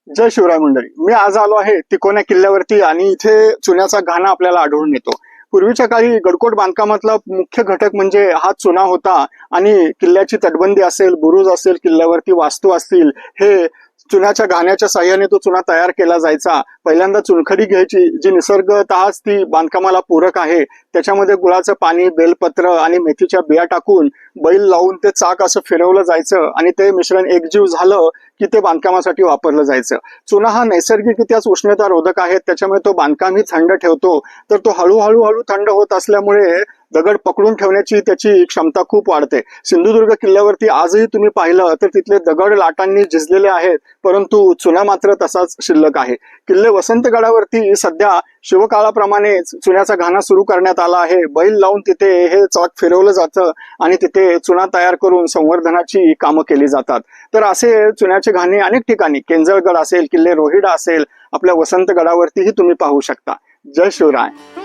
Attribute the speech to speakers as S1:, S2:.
S1: जय शिवराय मंडळी. मी आज आलो आहे तिकोना किल्ल्यावरती आणि इथे चुन्याचा घाणा आपल्याला आढळून येतो. पूर्वीच्या काळी गडकोट बांधकामातला मुख्य घटक म्हणजे हा चुना होता आणि किल्ल्याची तटबंदी असेल, बुरुज असेल, किल्ल्यावरती वास्तू असतील, हे चुन्याच्या घाण्याच्या साह्याने तो चुना तयार केला जायचा. पहिल्यांदा चुनखडी घ्यायची, जी निसर्गतःच ती बांधकामाला पूरक आहे. त्याच्यामध्ये गुळाचं पाणी, बेलपत्र आणि मेथीच्या बिया टाकून बैल लावून ते चाक असं फिरवलं जायचं आणि ते मिश्रण एकजीव झालं की ते बांधकामासाठी वापरलं जायचं. चुना हा नैसर्गिकरित्याच उष्णता रोधक आहे, त्याच्यामुळे तो बांधकामही थंड ठेवतो. तर तो हळूहळू थंड होत असल्यामुळे दगड पकडून ठेवण्याची त्याची क्षमता खूप वाढते. सिंधुदुर्ग किल्ल्यावरती आजही तुम्ही पाहिलं तर तिथले दगड लाटांनी झिजलेले आहेत, परंतु चुना मात्र तसाच शिल्लक आहे. किल्ले वसंतगडावरती सध्या शिवकाळाप्रमाणेच चुन्याचा घाणा सुरू करण्यात आला आहे. बैल लावून तिथे हे चाक फिरवलं जातं आणि तिथे चुना तयार करून संवर्धनाची कामं केली जातात. तर असे चुन्याचे घाणे अनेक ठिकाणी, केंजळगड असेल, किल्ले रोहिडा असेल, आपल्या वसंतगडावरतीही तुम्ही पाहू शकता. जय शिवराय.